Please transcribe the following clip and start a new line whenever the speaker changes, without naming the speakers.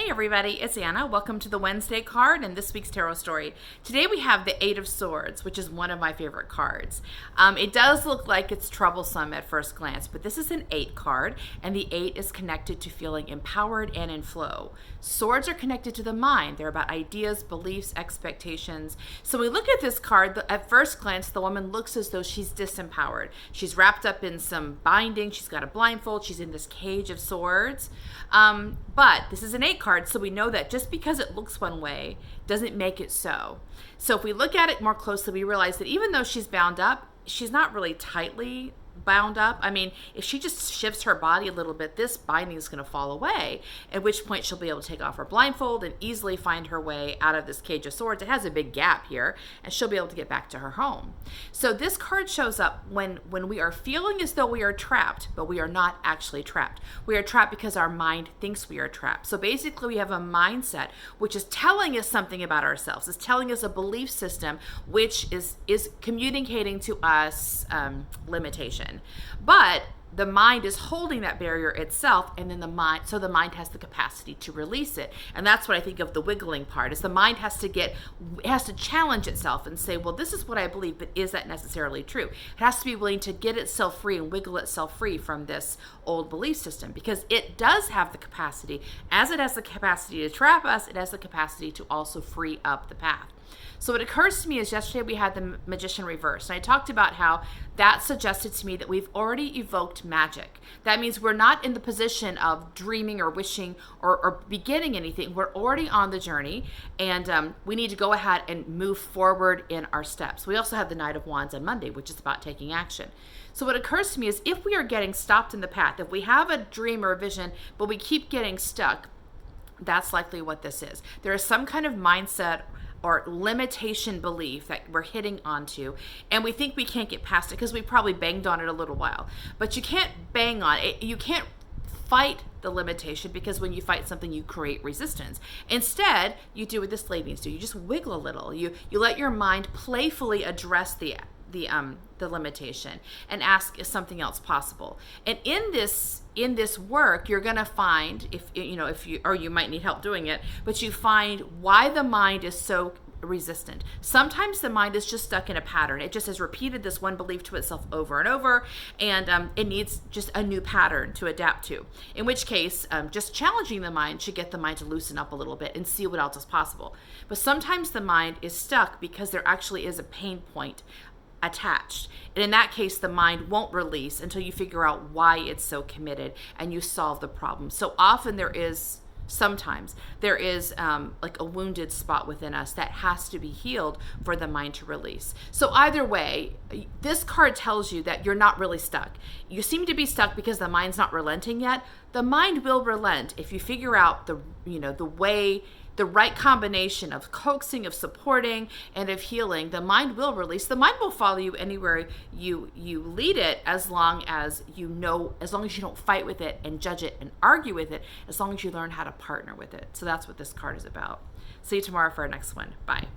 Hey everybody, it's Anna. Welcome to the Wednesday card and this week's tarot story. Today we have the Eight of Swords, which is one of my favorite cards. It does look like it's troublesome at first glance, but this is an 8 card, and the 8 is connected to feeling empowered and in flow. Swords are connected to the mind. They're about ideas, beliefs, expectations. So when we look at this card, at first glance, the woman looks as though she's disempowered. She's wrapped up in some binding. She's got a blindfold. She's in this cage of swords. But this is an 8 card, so we know that just because it looks one way doesn't make it so. So if we look at it more closely, we realize that even though she's bound up, she's not really tightly bound up. I mean, if she just shifts her body a little bit, this binding is going to fall away, at which point she'll be able to take off her blindfold and easily find her way out of this cage of swords. It has a big gap here, and she'll be able to get back to her home. So this card shows up when we are feeling as though we are trapped, but we are not actually trapped. We are trapped because our mind thinks we are trapped. So basically we have a mindset which is telling us something about ourselves. It's telling us a belief system which is communicating to us limitation. But the mind is holding that barrier itself, and then the mind has the capacity to release it. And that's what I think of the wiggling part, is the mind has to challenge itself and say, well, this is what I believe, but is that necessarily true? It has to be willing to get itself free and wiggle itself free from this old belief system, because it does have the capacity. As it has the capacity to trap us, it has the capacity to also free up the path. So what occurs to me is yesterday we had the Magician reverse, and I talked about how that suggested to me that we've already evoked magic. That means we're not in the position of dreaming or wishing or beginning anything. We're already on the journey, and we need to go ahead and move forward in our steps. We also have the Knight of Wands on Monday, which is about taking action. So what occurs to me is if we are getting stopped in the path, if we have a dream or a vision, but we keep getting stuck, that's likely what this is. There is some kind of mindset or limitation belief that we're hitting onto, and we think we can't get past it because we probably banged on it a little while. But you can't bang on it. You can't fight the limitation, because when you fight something, you create resistance. Instead, you do what this lady needs to do. You just wiggle a little. You let your mind playfully address the limitation and ask, is something else possible? And in this work, you're going to find, if you might need help doing it, but you find why the mind is so resistant. Sometimes the mind is just stuck in a pattern. It just has repeated this one belief to itself over and over, and it needs just a new pattern to adapt to. In which case, just challenging the mind should get the mind to loosen up a little bit and see what else is possible. But sometimes the mind is stuck because there actually is a pain point attached. And in that case, the mind won't release until you figure out why it's so committed and you solve the problem. So often sometimes there is like a wounded spot within us that has to be healed for the mind to release. So either way, this card tells you that you're not really stuck. You seem to be stuck because the mind's not relenting yet. The mind will relent if you figure out the right combination of coaxing, of supporting, and of healing. The mind will release. The mind will follow you anywhere you lead it, as long as you don't fight with it and judge it and argue with it, as long as you learn how to partner with it. So that's what this card is about. See you tomorrow for our next one. Bye.